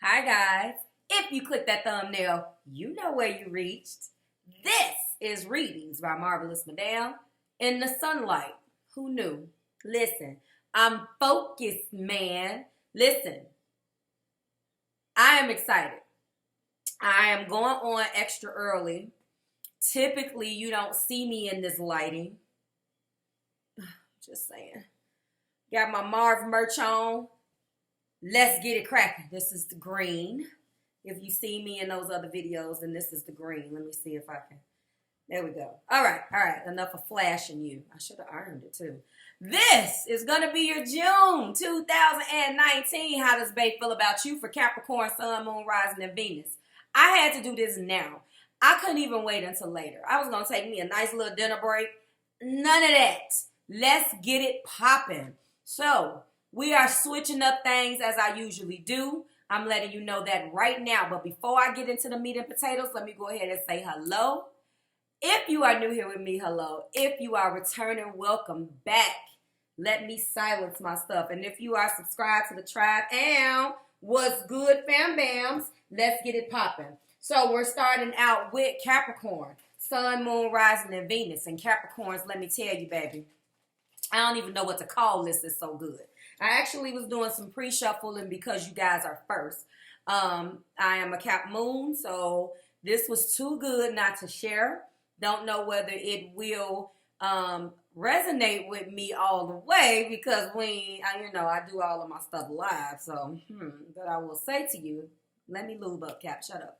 Hi guys, if you click that thumbnail, you know where you reached. This is Readings by Marvelous Madame in the Sunlight. Who knew? Listen, I'm focused, man. Listen, I am excited. I am going on extra early. Typically, you don't see me in this lighting. Just saying. Got my Marv merch on. Let's get it cracking. This is the green. If you see me in those other videos, then this is the green. Let me see if I can. There we go. All right. Enough of flashing you. I should have ironed it too. This is going to be your June 2019. How does Bae feel about you for Capricorn, Sun, Moon, Rising, and Venus? I had to do this now. I couldn't even wait until later. I was going to take me a nice little dinner break. None of that. Let's get it popping. So, we are switching up things as I usually do. I'm letting you know that right now. But before I get into the meat and potatoes, let me go ahead and say hello. If you are new here with me, hello. If you are returning, welcome back. Let me silence my stuff. And if you are subscribed to the tribe, and what's good, fam bams, let's get it popping. So we're starting out with Capricorn, Sun, Moon, Rising, and Venus. And Capricorns, let me tell you, baby, I don't even know what to call this. It's so good. I actually was doing some pre-shuffling because you guys are first. I am a Cap Moon, so this was too good not to share. Don't know whether it will resonate with me all the way because I do all of my stuff live. So, but I will say to you, let me lube up, Cap. Shut up.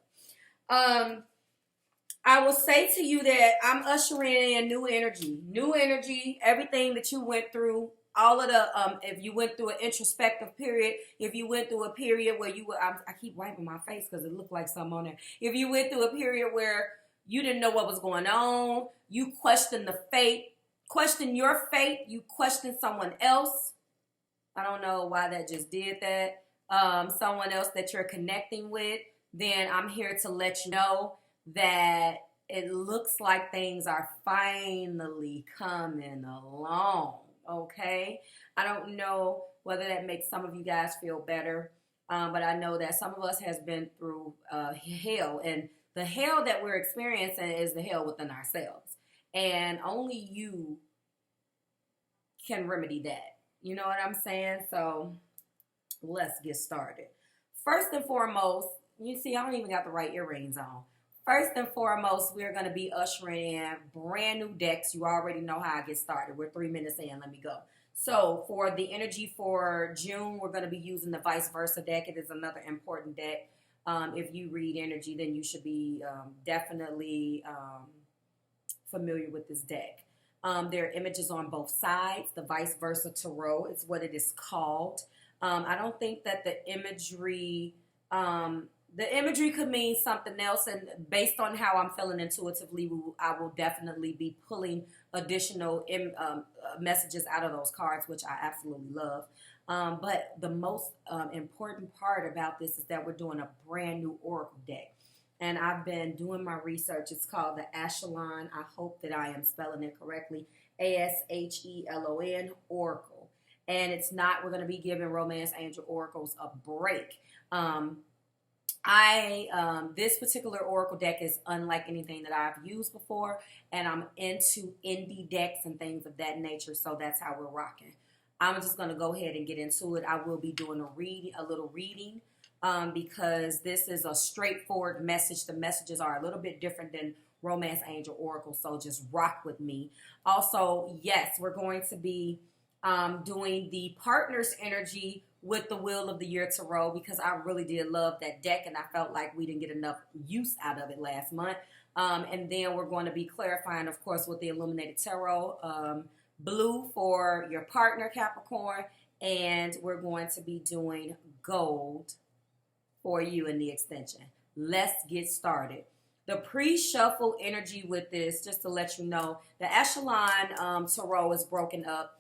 I will say to you that I'm ushering in new energy, everything that you went through, all of the, if you went through an introspective period, if you went through a period where you were, I keep wiping my face because it looked like something on there. If you went through a period where you didn't know what was going on, you questioned the fate, questioned your fate, you questioned someone else. I don't know why that just did that. Someone else that you're connecting with, then I'm here to let you know that it looks like things are finally coming along, okay? I don't know whether that makes some of you guys feel better, but I know that some of us has been through hell, and the hell that we're experiencing is the hell within ourselves, and only you can remedy that. You know what I'm saying? So let's get started. First and foremost, you see, I don't even got the right earrings on. First and foremost, we're going to be ushering in brand new decks. You already know how I get started. We're 3 minutes in. Let me go. So for the energy for June, we're going to be using the vice versa deck. It is another important deck. If you read energy, then you should be definitely familiar with this deck. There are images on both sides. The vice versa tarot is what it is called. I don't think that the imagery could mean something else, and based on how I'm feeling intuitively, I will definitely be pulling additional messages out of those cards, which I absolutely love. But the most important part about this is that we're doing a brand new oracle deck. And I've been doing my research. It's called the ASTROLOGY. I hope that I am spelling it correctly. ASHELON, Oracle. And it's not, we're going to be giving Romance Angel Oracles a break. This particular oracle deck is unlike anything that I've used before, and I'm into indie decks and things of that nature, so that's how we're rocking. I'm just going to go ahead and get into it. I will be doing a little reading, because this is a straightforward message. The messages are a little bit different than Romance Angel Oracle, so just rock with me. Also, yes, we're going to be doing the partner's energy with the Wheel of the Year Tarot, because I really did love that deck, and I felt like we didn't get enough use out of it last month. And then we're going to be clarifying, of course, with the Illuminated Tarot, blue for your partner, Capricorn, and we're going to be doing gold for you in the extension. Let's get started. The pre-shuffle energy with this, just to let you know, the Echelon Tarot is broken up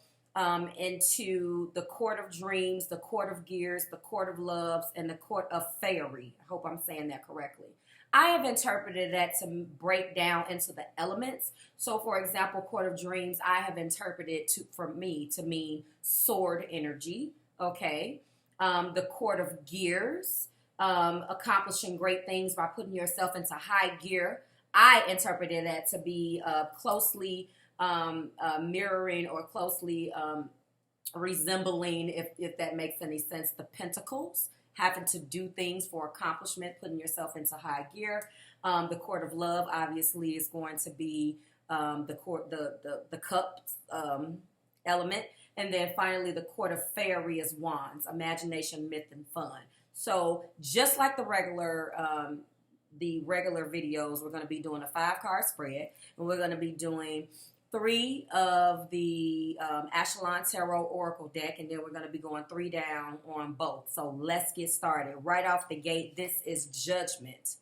into the Court of Dreams, the Court of Gears, the Court of Loves, and the Court of Fairy. I hope I'm saying that correctly. I have interpreted that to break down into the elements. So, for example, Court of Dreams, I have interpreted for me to mean sword energy, okay? The Court of Gears, accomplishing great things by putting yourself into high gear. I interpreted that to be closely mirroring or closely resembling, if that makes any sense, the pentacles, having to do things for accomplishment, putting yourself into high gear. The court of love obviously is going to be the cups element, and then finally the court of fairy is wands, imagination, myth, and fun. So just like the regular videos, we're going to be doing a 5-card spread, and we're going to be doing 3 of the Echelon Tarot Oracle deck, and then we're going to be going 3 down on both. So let's get started. Right off the gate, this is Judgment.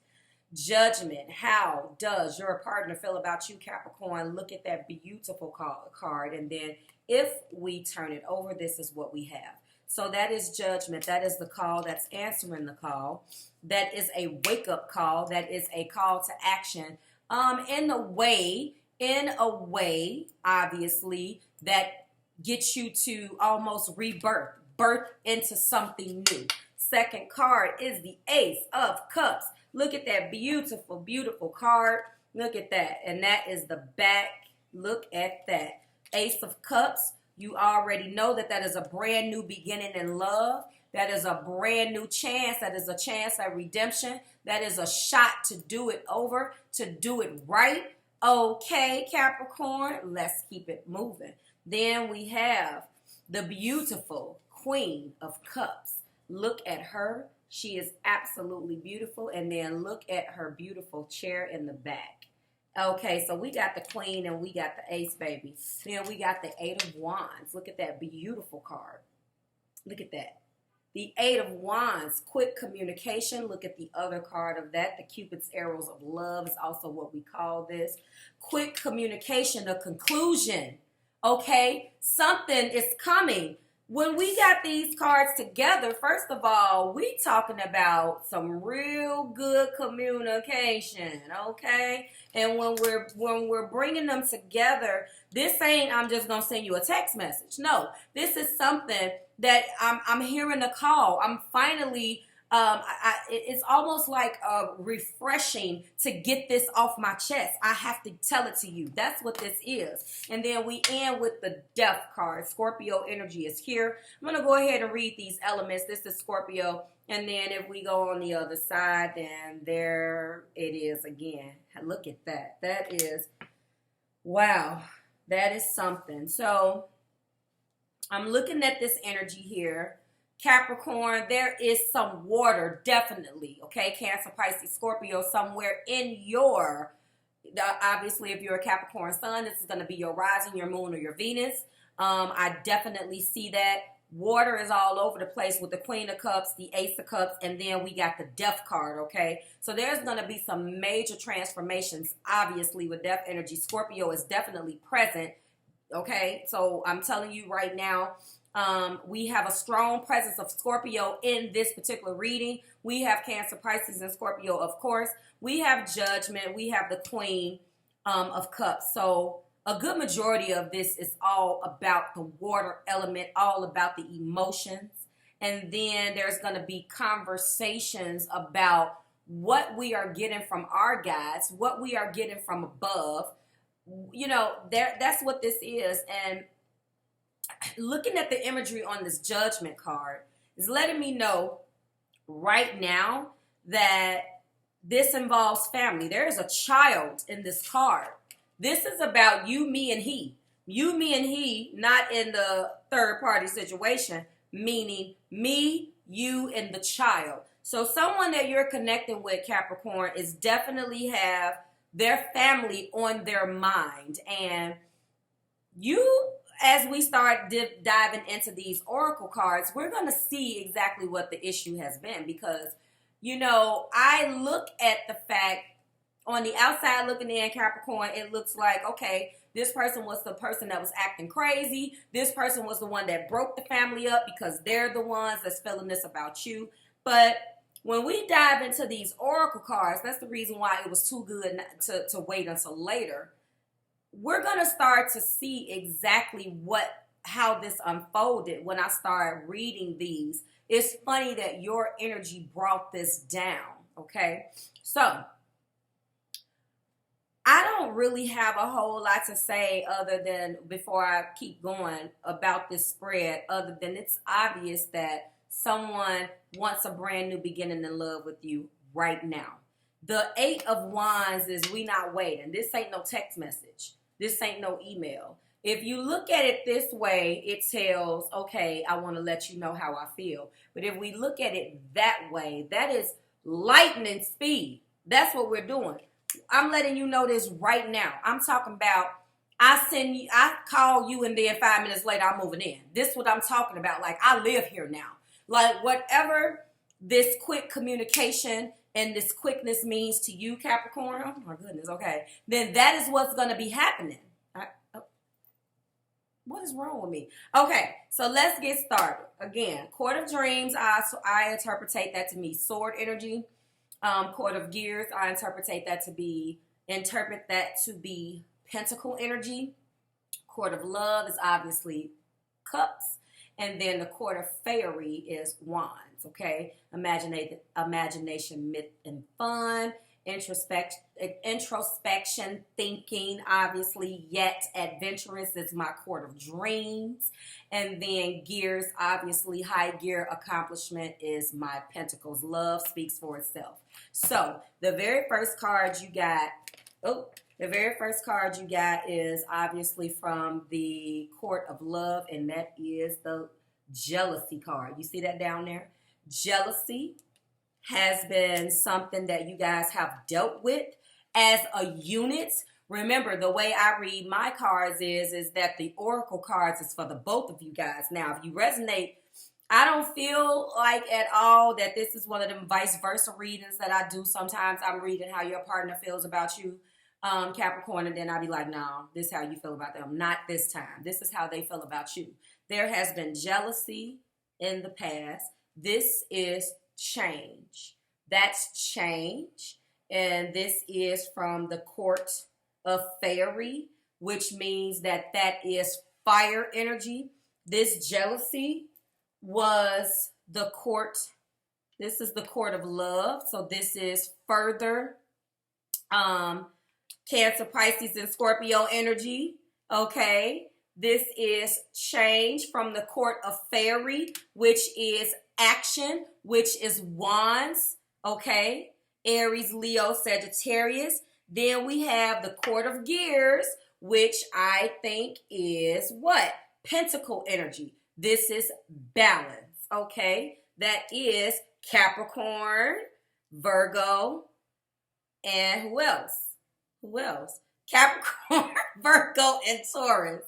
Judgment. How does your partner feel about you, Capricorn? Look at that beautiful card, and then if we turn it over, this is what we have. So that is Judgment. That is the call that's answering the call. That is a wake-up call. That is a call to action. In a way, obviously, that gets you to almost birth into something new. Second card is the Ace of Cups. Look at that beautiful, beautiful card. Look at that. And that is the back. Look at that. Ace of Cups. You already know that that is a brand new beginning in love. That is a brand new chance. That is a chance at redemption. That is a shot to do it over, to do it right. Okay, Capricorn, let's keep it moving. Then we have the beautiful Queen of Cups. Look at her. She is absolutely beautiful. And then look at her beautiful chair in the back. Okay, so we got the Queen and we got the Ace, baby. Then we got the 8 of Wands. Look at that beautiful card. Look at that. The 8 of Wands, quick communication. Look at the other card of that. The Cupid's arrows of love is also what we call this. Quick communication, a conclusion. Okay, something is coming. When we got these cards together, first of all, we talking about some real good communication, okay? And when we're bringing them together, this ain't I'm just gonna send you a text message. No, this is something that I'm hearing a call. I'm finally. It's almost like refreshing to get this off my chest. I have to tell it to you. That's what this is. And then we end with the Death card. Scorpio energy is here. I'm going to go ahead and read these elements. This is Scorpio. And then if we go on the other side, then there it is again. Look at that. That is, wow, that is something. So I'm looking at this energy here. Capricorn, there is some water, definitely, okay? Cancer, Pisces, Scorpio, somewhere in your, obviously, if you're a Capricorn sun, this is going to be your rising, your moon, or your Venus. I definitely see that. Water is all over the place with the Queen of Cups, the Ace of Cups, and then we got the Death card, okay? So there's going to be some major transformations, obviously, with Death energy. Scorpio is definitely present, okay? So I'm telling you right now, we have a strong presence of Scorpio in this particular reading. We have Cancer, Pisces, and Scorpio, of course. We have Judgment. We have the Queen of Cups. So a good majority of this is all about the water element, all about the emotions. And then there's going to be conversations about what we are getting from our guides, what we are getting from above. You know, that's what this is. And looking at the imagery on this Judgment card is letting me know right now that this involves family. There is a child in this card. This is about you, me, and he. You, me, and he, not in the third party situation, meaning me, you, and the child. So someone that you're connecting with, Capricorn, is definitely have their family on their mind. And you, as we start diving into these oracle cards, we're going to see exactly what the issue has been. Because, you know, I look at the fact, on the outside looking in, Capricorn, it looks like, okay, this person was the person that was acting crazy. This person was the one that broke the family up because they're the ones that's feeling this about you. But when we dive into these oracle cards, that's the reason why it was too good to wait until later. We're going to start to see exactly how this unfolded when I start reading these. It's funny that your energy brought this down, okay? So, I don't really have a whole lot to say other than, before I keep going, about this spread, other than it's obvious that someone wants a brand new beginning in love with you right now. The 8 of Wands is we not waiting. This ain't no text message. This ain't no email. If you look at it this way, it tells, okay, I want to let you know how I feel. But if we look at it that way, that is lightning speed. That's what we're doing. I'm letting you know this right now. I'm talking about I call you and then 5 minutes later I'm moving in. This is what I'm talking about. Like, I live here now. Like, whatever this quick communication and this quickness means to you, Capricorn, oh my goodness, okay, then that is what's going to be happening. What is wrong with me? Okay, so let's get started. Again, Court of Dreams, I interpret that to be sword energy. Court of Gears, I interpret that to be pentacle energy. Court of Love is obviously cups. And then the Court of Fairy is wands, okay? Imagination, myth, and fun. Introspection, thinking, obviously, yet adventurous is my Court of Dreams. And then Gears, obviously, high gear accomplishment is my Pentacles. Love speaks for itself. So the very first card you got, is obviously from the Court of Love, and that is the Jealousy card. You see that down there? Jealousy has been something that you guys have dealt with as a unit. Remember, the way I read my cards is that the oracle cards is for the both of you guys. Now, if you resonate, I don't feel like at all that this is one of them vice versa readings that I do. Sometimes I'm reading how your partner feels about you, Capricorn, and then I'll be like, no, this is how you feel about them. Not this time. This is how they feel about you. There has been jealousy in the past. This is change. That's change. And this is from the Court of Fairy, which means that is fire energy. This jealousy was the court. This is the Court of Love. So this is further Cancer, Pisces, and Scorpio energy. Okay. This is change from the Court of Fairy, which is action, which is wands, okay? Aries, Leo, Sagittarius. Then we have the Court of Gears, which I think is what? Pentacle energy. This is balance, okay? That is Capricorn, Virgo, and who else? Who else? Capricorn, Virgo, and Taurus.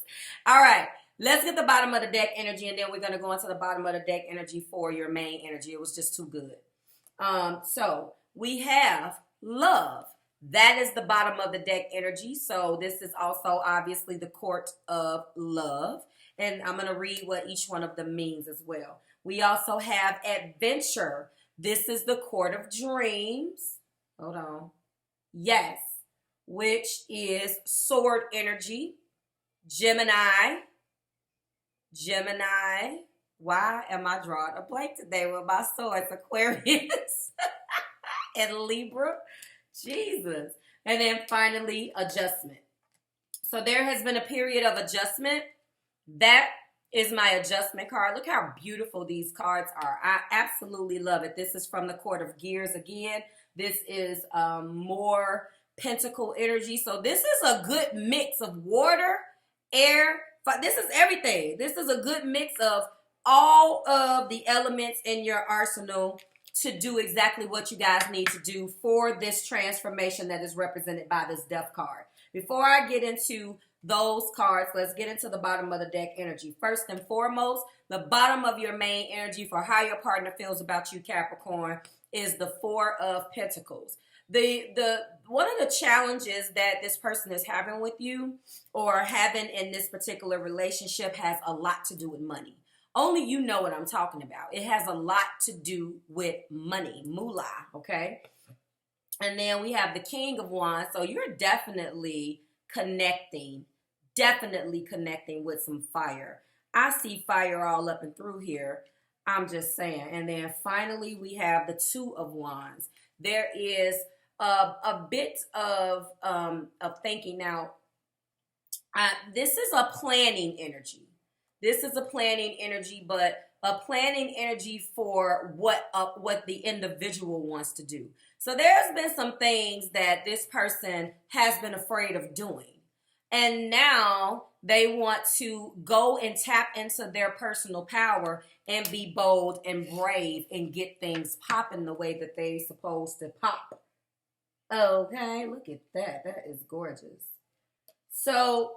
All right. Let's get the bottom of the deck energy, and then we're going to go into the bottom of the deck energy for your main energy. It was just too good. So we have love. That is the bottom of the deck energy. So this is also obviously the Court of Love. And I'm going to read what each one of them means as well. We also have adventure. This is the Court of Dreams. Hold on. Yes. Which is sword energy. Gemini. Why am I drawing a blank today with my swords? Aquarius and Libra. Jesus. And then finally, adjustment. So there has been a period of adjustment. That is my adjustment card. Look how beautiful these cards are. I absolutely love it. This is from the Court of Gears again. This is more pentacle energy. So this is a good mix of water, air. This is everything. This is a good mix of all of the elements in your arsenal to do exactly what you guys need to do for this transformation that is represented by this Death card. Before I get into those cards, let's get into the bottom of the deck energy. First and foremost, the bottom of your main energy for how your partner feels about you, Capricorn, is the Four of Pentacles. One of the challenges that this person is having with you or having in this particular relationship has a lot to do with money. Only you know what I'm talking about. It has a lot to do with money, moolah, okay? And then we have the King of Wands. So you're definitely connecting with some fire. I see fire all up and through here. I'm just saying. And then finally, we have the Two of Wands. There is a bit of thinking. Now, this is a planning energy. This is a planning energy, but a planning energy for what the individual wants to do. So there's been some things that this person has been afraid of doing. And now they want to go and tap into their personal power and be bold and brave and get things popping the way that they're supposed to pop. Okay, look at that. That is gorgeous. So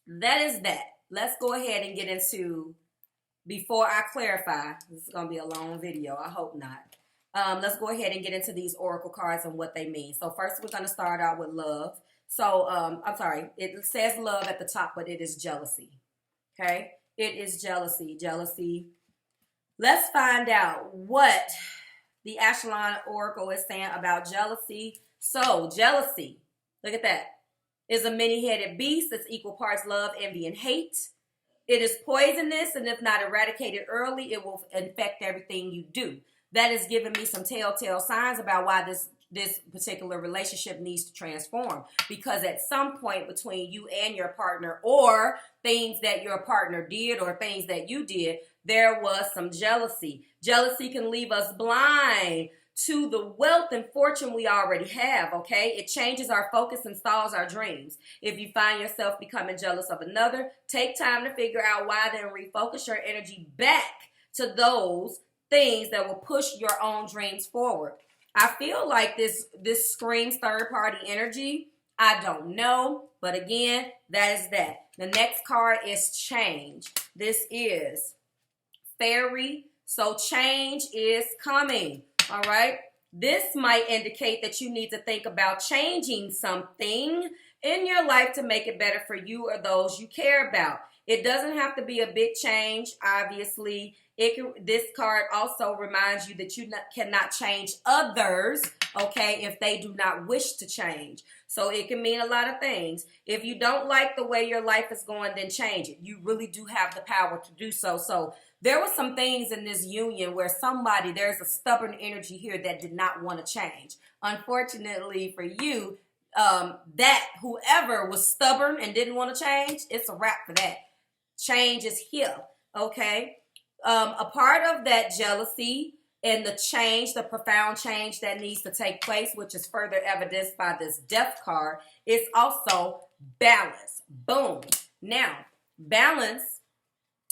that is that. Let's go ahead and get into, before I clarify, this is going to be a long video. I hope not. Let's go ahead and get into these oracle cards and what they mean. So first we're going to start out with love. So, I'm sorry, it says love at the top, but it is jealousy. Okay? It is jealousy. Jealousy. Let's find out what the ASTRO Oracle is saying about jealousy. So, jealousy, look at that, is a many-headed beast that's equal parts love, envy, and hate. It is poisonous, and if not eradicated early, it will infect everything you do. That is giving me some telltale signs about why this particular relationship needs to transform, because at some point between you and your partner, or things that your partner did or things that you did, there was some jealousy. Jealousy can leave us blind to the wealth and fortune we already have, okay? It changes our focus and stalls our dreams. If you find yourself becoming jealous of another, take time to figure out why, then refocus your energy back to those things that will push your own dreams forward. I feel like this screams third-party energy. I don't know. But again, that is that. The next card is change. This is fairy. So change is coming. All right. This might indicate that you need to think about changing something in your life to make it better for you or those you care about. It doesn't have to be a big change, obviously. This card also reminds you that you cannot change others, okay, if they do not wish to change. So it can mean a lot of things. If you don't like the way your life is going, then change it. You really do have the power to do so. So there were some things in this union where there's a stubborn energy here that did not want to change. Unfortunately for you, that whoever was stubborn and didn't want to change, it's a wrap for that. Change is here, okay? A part of that jealousy and the change, the profound change that needs to take place, which is further evidenced by this death card, is also balance. Boom. Now, balance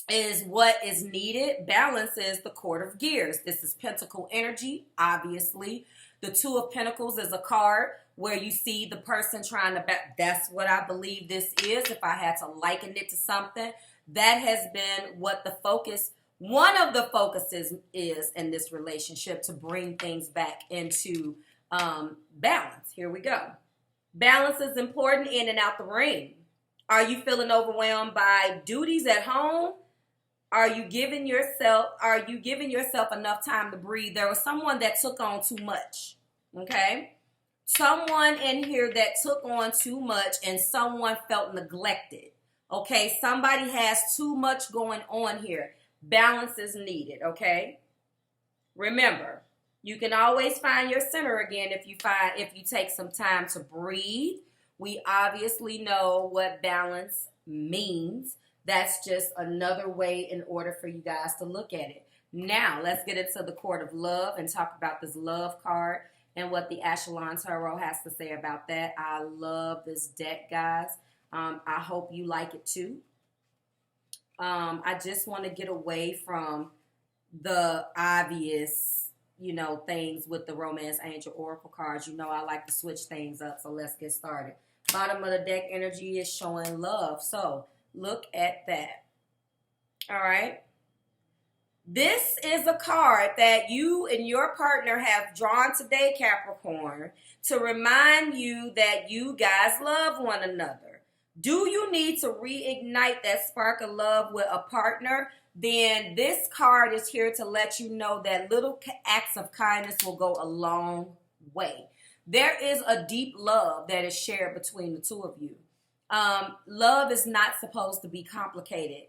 is what is needed. Balance is the Court of Gears. This is Pentacle energy, obviously. The Two of Pentacles is a card where you see the person trying to that's what I believe this is. If I had to liken it to something, that has been what the focus, one of the focuses is in this relationship, to bring things back into balance. Here we go. Balance is important in and out the ring. Are you feeling overwhelmed by duties at home? Are you giving yourself enough time to breathe? There was someone that took on too much, okay? Someone in here that took on too much, and someone felt neglected, okay? Somebody has too much going on here. Balance is needed, okay? Remember, you can always find your center again if you take some time to breathe. We obviously know what balance means. That's just another way in order for you guys to look at it. Now, let's get into the Court of Love and talk about this love card and what the ASTRO Tarot has to say about that. I love this deck, guys. I hope you like it too. I just want to get away from the obvious, things with the Romance Angel Oracle cards. I like to switch things up, so let's get started. Bottom of the deck energy is showing love, so look at that. All right. This is a card that you and your partner have drawn today, Capricorn, to remind you that you guys love one another. Do you need to reignite that spark of love with a partner? Then this card is here to let you know that little acts of kindness will go a long way. There is a deep love that is shared between the two of you. Love is not supposed to be complicated.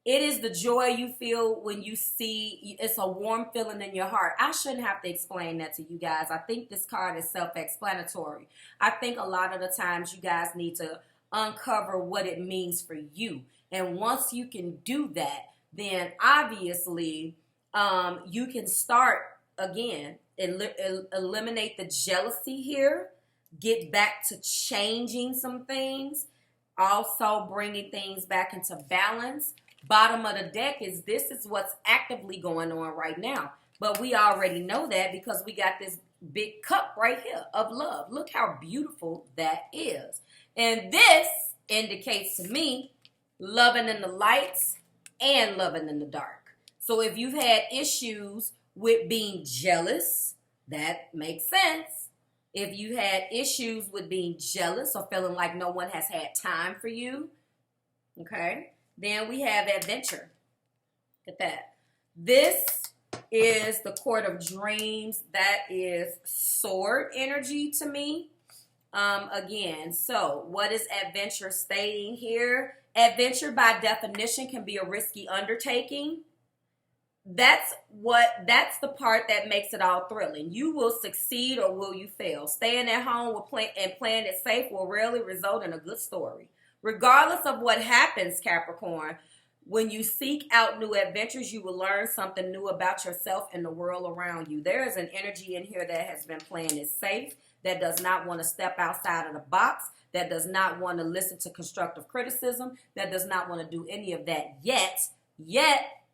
It is the joy you feel when you see, it's a warm feeling in your heart. I shouldn't have to explain that to you guys. I think this card is self-explanatory. I think a lot of the times you guys need to uncover what it means for you. And once you can do that, then obviously you can start again, eliminate the jealousy here, get back to changing some things, also bringing things back into balance. Bottom of the deck is this is what's actively going on right now. But we already know that because we got this big cup right here of love. Look how beautiful that is. And this indicates to me loving in the lights and loving in the dark. So if you've had issues with being jealous, that makes sense. If you had issues with being jealous or feeling like no one has had time for you, okay, then we have adventure. Look at that. This is the Court of Dreams. That is sword energy to me. Again, so what is adventure stating here? Adventure by definition can be a risky undertaking. That's the part that makes it all thrilling. You will succeed or will you fail. Staying at home and playing it safe will rarely result in a good story. Regardless of what happens, Capricorn, when you seek out new adventures, you will learn something new about yourself and the world around you. There is an energy in here that has been playing it safe, that does not want to step outside of the box, that does not want to listen to constructive criticism, that does not want to do any of that yet.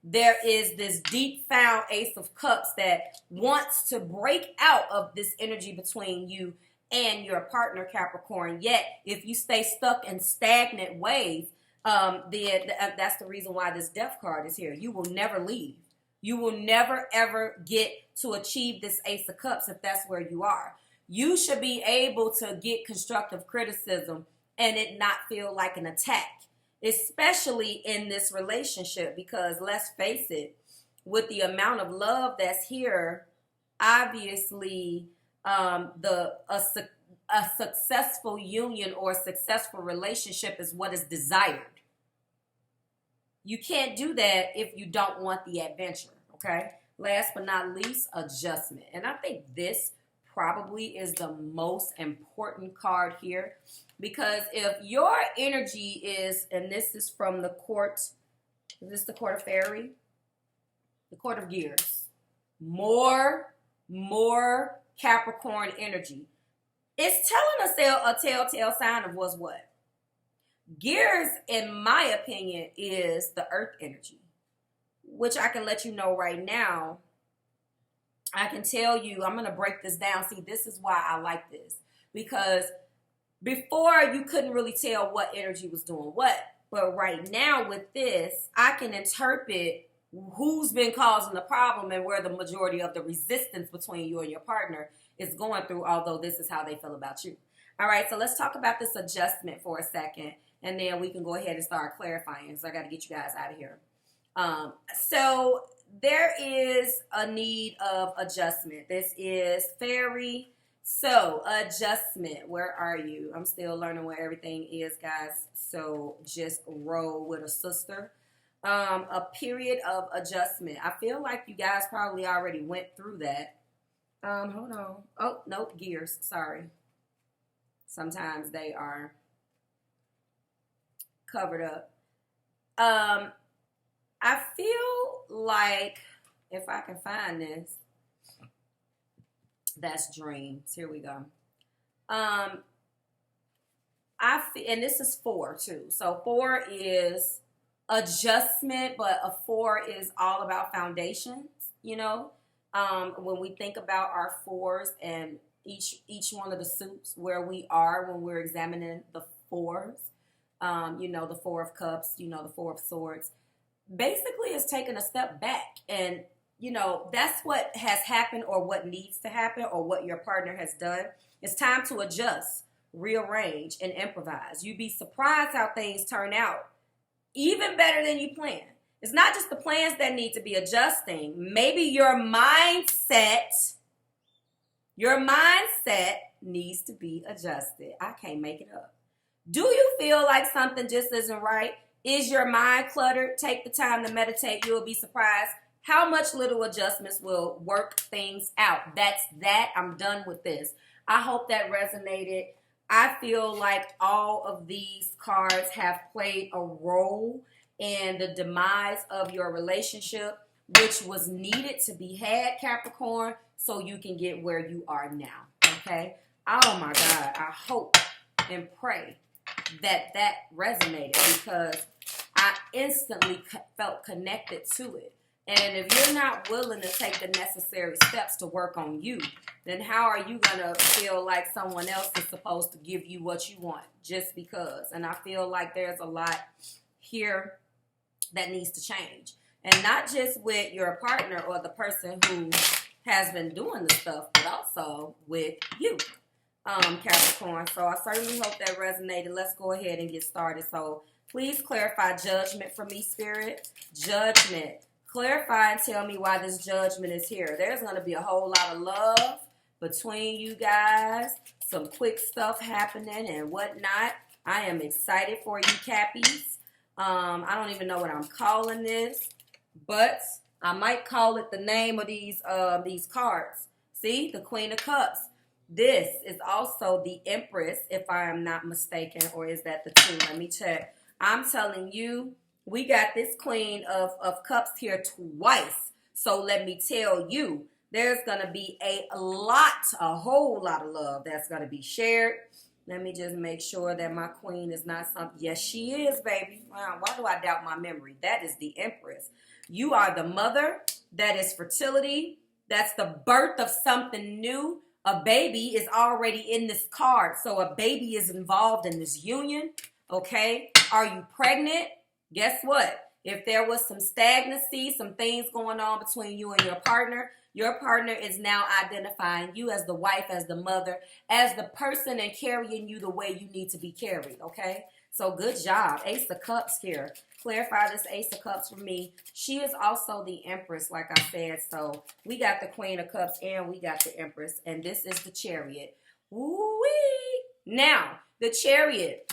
There is this deep found Ace of Cups that wants to break out of this energy between you and your partner, Capricorn. Yet, if you stay stuck in stagnant ways, then that's the reason why this Death card is here. You will never leave. You will never, ever get to achieve this Ace of Cups if that's where you are. You should be able to get constructive criticism and it not feel like an attack, especially in this relationship, because let's face it, with the amount of love that's here, obviously a successful union or a successful relationship is what is desired. You can't do that if you don't want the adventure, okay? Last but not least, adjustment. And I think this probably is the most important card here, because if your energy is, and this is from the court, is this the Court of Fairy? The Court of Gears. More Capricorn energy. It's telling us a telltale sign of what's what. Gears, in my opinion, is the earth energy, which I can let you know right now. I can tell you, I'm going to break this down. See, this is why I like this. Because before, you couldn't really tell what energy was doing what. But right now with this, I can interpret who's been causing the problem and where the majority of the resistance between you and your partner is going through, although this is how they feel about you. All right, so let's talk about this adjustment for a second, and then we can go ahead and start clarifying. So I got to get you guys out of here. So there is a need of adjustment. This is Fairy. So adjustment, where are you? I'm still learning where everything is, guys. So just roll with a sister. A period of adjustment. I feel like you guys probably already went through that. Hold on. Oh, nope, gears. Sorry. Sometimes they are covered up. I feel like, if I can find this, that's dreams. Here we go. I feel, and this is 4 too. So 4 is adjustment, but a 4 is all about foundations, you know. When we think about our 4s and each one of the suits where we are when we're examining the 4s, you know, the 4 of Cups, you know, the 4 of Swords, basically it's taking a step back. And, you know, that's what has happened or what needs to happen or what your partner has done. It's time to adjust, rearrange, and improvise. You'd be surprised how things turn out even better than you planned. It's not just the plans that need to be adjusting. Maybe your mindset needs to be adjusted. I can't make it up. Do you feel like something just isn't right? Is your mind cluttered? Take the time to meditate. You'll be surprised how much little adjustments will work things out. That's that. I'm done with this. I hope that resonated. I feel like all of these cards have played a role in the demise of your relationship, which was needed to be had, Capricorn, so you can get where you are now, okay? Oh, my God. I hope and pray that that resonated, because I instantly felt connected to it. And if you're not willing to take the necessary steps to work on you, then how are you going to feel like someone else is supposed to give you what you want just because? And I feel like there's a lot here that needs to change. And not just with your partner or the person who has been doing the stuff, but also with you, Capricorn. So I certainly hope that resonated. Let's go ahead and get started. So please clarify judgment for me, Spirit. Judgment. Clarify and tell me why this judgment is here. There's going to be a whole lot of love between you guys. Some quick stuff happening and whatnot. I am excited for you, Cappies. I don't even know what I'm calling this, but I might call it the name of these cards. See, the Queen of Cups. This is also the Empress, if I am not mistaken, or is that the two? Let me check. I'm telling you, we got this Queen of Cups here twice. So let me tell you, there's going to be a whole lot of love that's going to be shared. Let me just make sure that my queen is not something. Yes, she is, baby. Wow, why do I doubt my memory? That is the Empress. You are the mother. That is fertility. That's the birth of something new. A baby is already in this card. So a baby is involved in this union. Okay. Are you pregnant? Guess what? If there was some stagnancy, some things going on between you and your partner is now identifying you as the wife, as the mother, as the person, and carrying you the way you need to be carried, okay? So good job. Ace of Cups here. Clarify this Ace of Cups for me. She is also the Empress, like I said. So we got the Queen of Cups and we got the Empress. And this is the Chariot. Woo-wee! Now, the Chariot.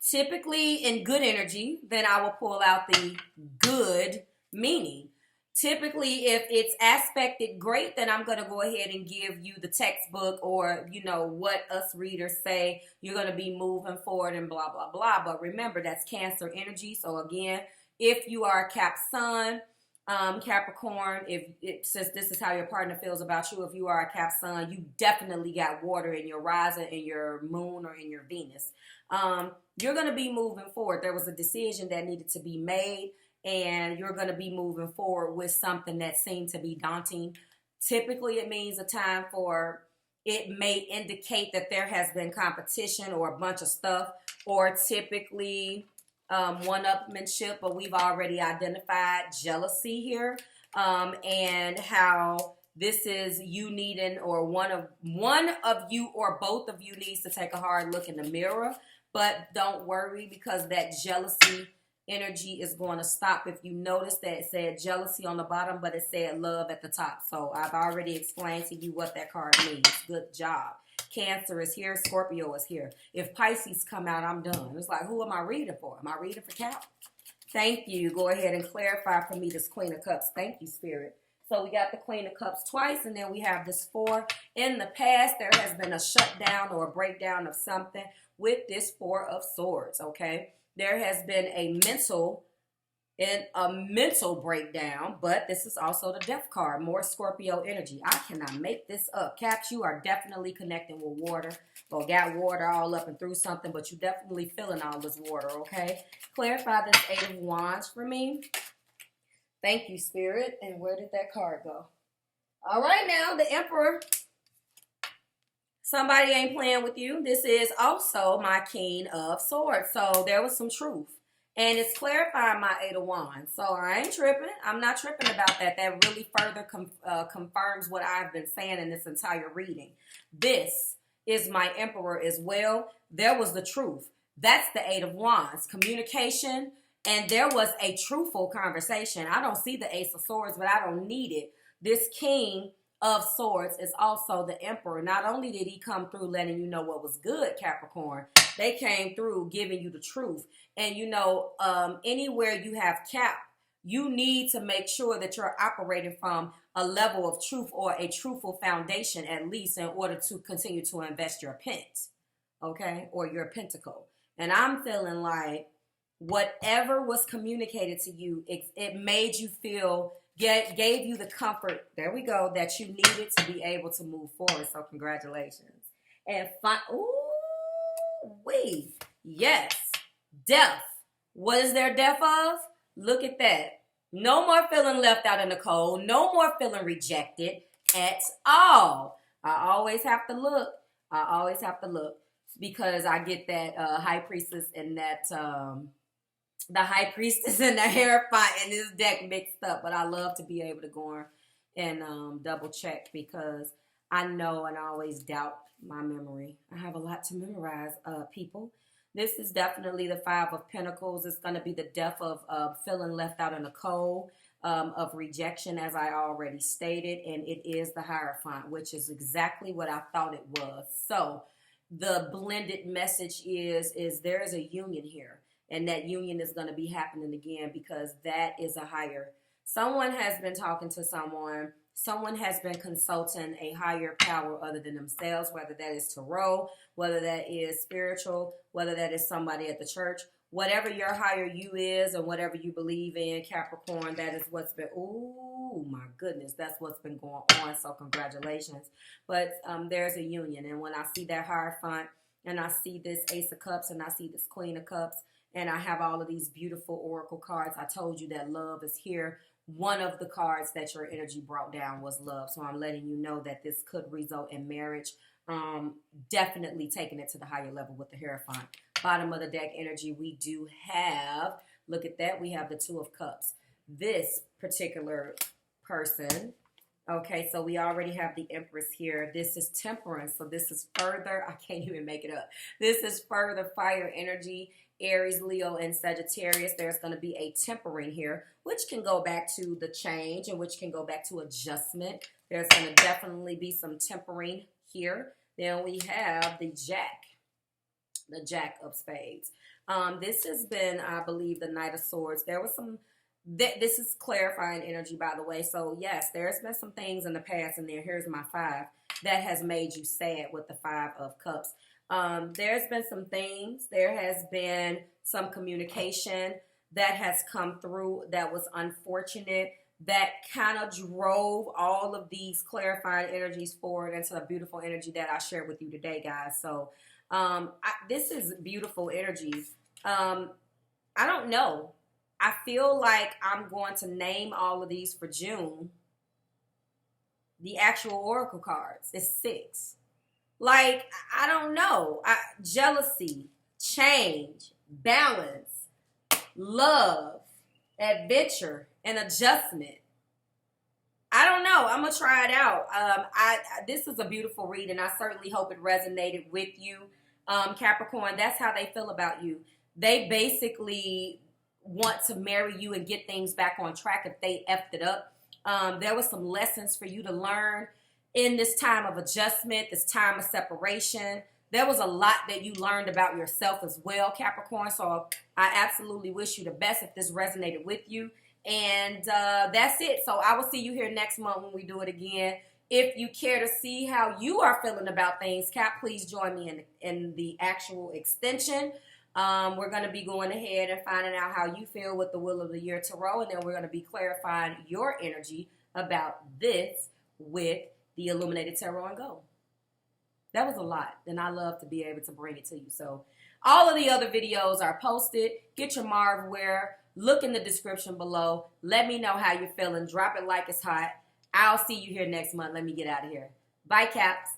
Typically in good energy, then I will pull out the good meaning. Typically, if it's aspected great, then I'm going to go ahead and give you the textbook or, you know, what us readers say. You're going to be moving forward and blah, blah, blah. But remember, that's Cancer energy. So again, if you are a Cap Sun, Capricorn, since this is how your partner feels about you, if you are a Cap Sun, you definitely got water in your rising, in your moon, or in your Venus. You're going to be moving forward. There was a decision that needed to be made, and you're going to be moving forward with something that seemed to be daunting. Typically, it means a time for, it may indicate that there has been competition or a bunch of stuff, or typically one-upmanship, but we've already identified jealousy here, and how this is you needing, or one of you or both of you needs to take a hard look in the mirror. But don't worry, because that jealousy energy is going to stop. If you notice that it said jealousy on the bottom, but it said love at the top. So I've already explained to you what that card means. Good job. Cancer is here. Scorpio is here. If Pisces come out, I'm done. It's like, who am I reading for? Am I reading for Cap? Thank you. Go ahead and clarify for me this Queen of Cups. Thank you, Spirit. So we got the Queen of Cups twice, and then we have this 4. In the past, there has been a shutdown or a breakdown of something with this 4 of Swords, okay? There has been a mental breakdown, but this is also the Death card, more Scorpio energy. I cannot make this up. Caps, you are definitely connecting with water, or got water all up and through something, but you definitely feeling all this water, okay? Clarify this 8 of Wands for me. Thank you, Spirit. And where did that card go? All right, now, the Emperor. Somebody ain't playing with you. This is also my King of Swords. So there was some truth. And it's clarifying my 8 of Wands. So I ain't tripping. I'm not tripping about that. That really further confirms what I've been saying in this entire reading. This is my Emperor as well. There was the truth. That's the 8 of Wands. Communication. And there was a truthful conversation. I don't see the Ace of Swords, but I don't need it. This King of Swords is also the Emperor. Not only did he come through letting you know what was good, Capricorn, they came through giving you the truth. And you know, anywhere you have Cap, you need to make sure that you're operating from a level of truth or a truthful foundation, at least, in order to continue to invest your pent, okay, or your pentacle. And I'm feeling like whatever was communicated to you, it made you feel, gave you the comfort, there we go, that you needed to be able to move forward. So congratulations. And yes, death. What is there death of? Look at that. No more feeling left out in the cold. No more feeling rejected at all. I always have to look. Because I get that High Priestess and that the High Priestess and the Hierophant in this deck mixed up. But I love to be able to go on and double check, because I know and I always doubt my memory. I have a lot to memorize, people. This is definitely the Five of Pentacles. It's going to be the death of feeling left out in the cold, of rejection, as I already stated. And it is the Hierophant, which is exactly what I thought it was. So the blended message is there is a union here. And that union is going to be happening again, because that is a higher. Someone has been talking to someone. Someone has been consulting a higher power other than themselves, whether that is tarot, whether that is spiritual, whether that is somebody at the church. Whatever your higher you is and whatever you believe in, Capricorn, that is what's been, oh my goodness, that's what's been going on. So congratulations. But there's a union. And when I see that Hierophant and I see this Ace of Cups and I see this Queen of Cups and I have all of these beautiful oracle cards, I told you that love is here. One of the cards that your energy brought down was love. So I'm letting you know that this could result in marriage. Definitely taking it to the higher level with the Hierophant. Bottom of the deck energy, we do have, look at that, we have the Two of Cups. This particular person, okay, so we already have the Empress here. This is Temperance, so this is further, I can't even make it up. This is further fire energy. Aries, Leo, and Sagittarius. There's going to be a tempering here, which can go back to the change and which can go back to adjustment. There's going to definitely be some tempering here. Then we have the Jack of Spades. This has been, I believe, the Knight of Swords. There was some, this is clarifying energy, by the way. So yes, there's been some things in the past, and here's my 5 that has made you sad with the 5 of Cups. There's been some things, there has been some communication that has come through that was unfortunate, that kind of drove all of these clarifying energies forward into the beautiful energy that I shared with you today, guys. So this is beautiful energy. I don't know. I feel like I'm going to name all of these for June. The actual oracle cards is 6. Like, I don't know. Jealousy, change, balance, love, adventure, and adjustment. I don't know. I'm going to try it out. This is a beautiful read, and I certainly hope it resonated with you. Capricorn, that's how they feel about you. They basically want to marry you and get things back on track if they effed it up. There was some lessons for you to learn in this time of adjustment, this time of separation. There was a lot that you learned about yourself as well, Capricorn. So I absolutely wish you the best if this resonated with you. And that's it. So I will see you here next month when we do it again. If you care to see how you are feeling about things, Cap, please join me in the actual extension. We're going to be going ahead and finding out how you feel with the Wheel of the Year Tarot. And then we're going to be clarifying your energy about this with the Illuminated Tarot and Go. That was a lot, and I love to be able to bring it to you. So all of the other videos are posted. Get your Marvware. Look in the description below. Let me know how you're feeling. Drop it like it's hot. I'll see you here next month. Let me get out of here. Bye, Caps.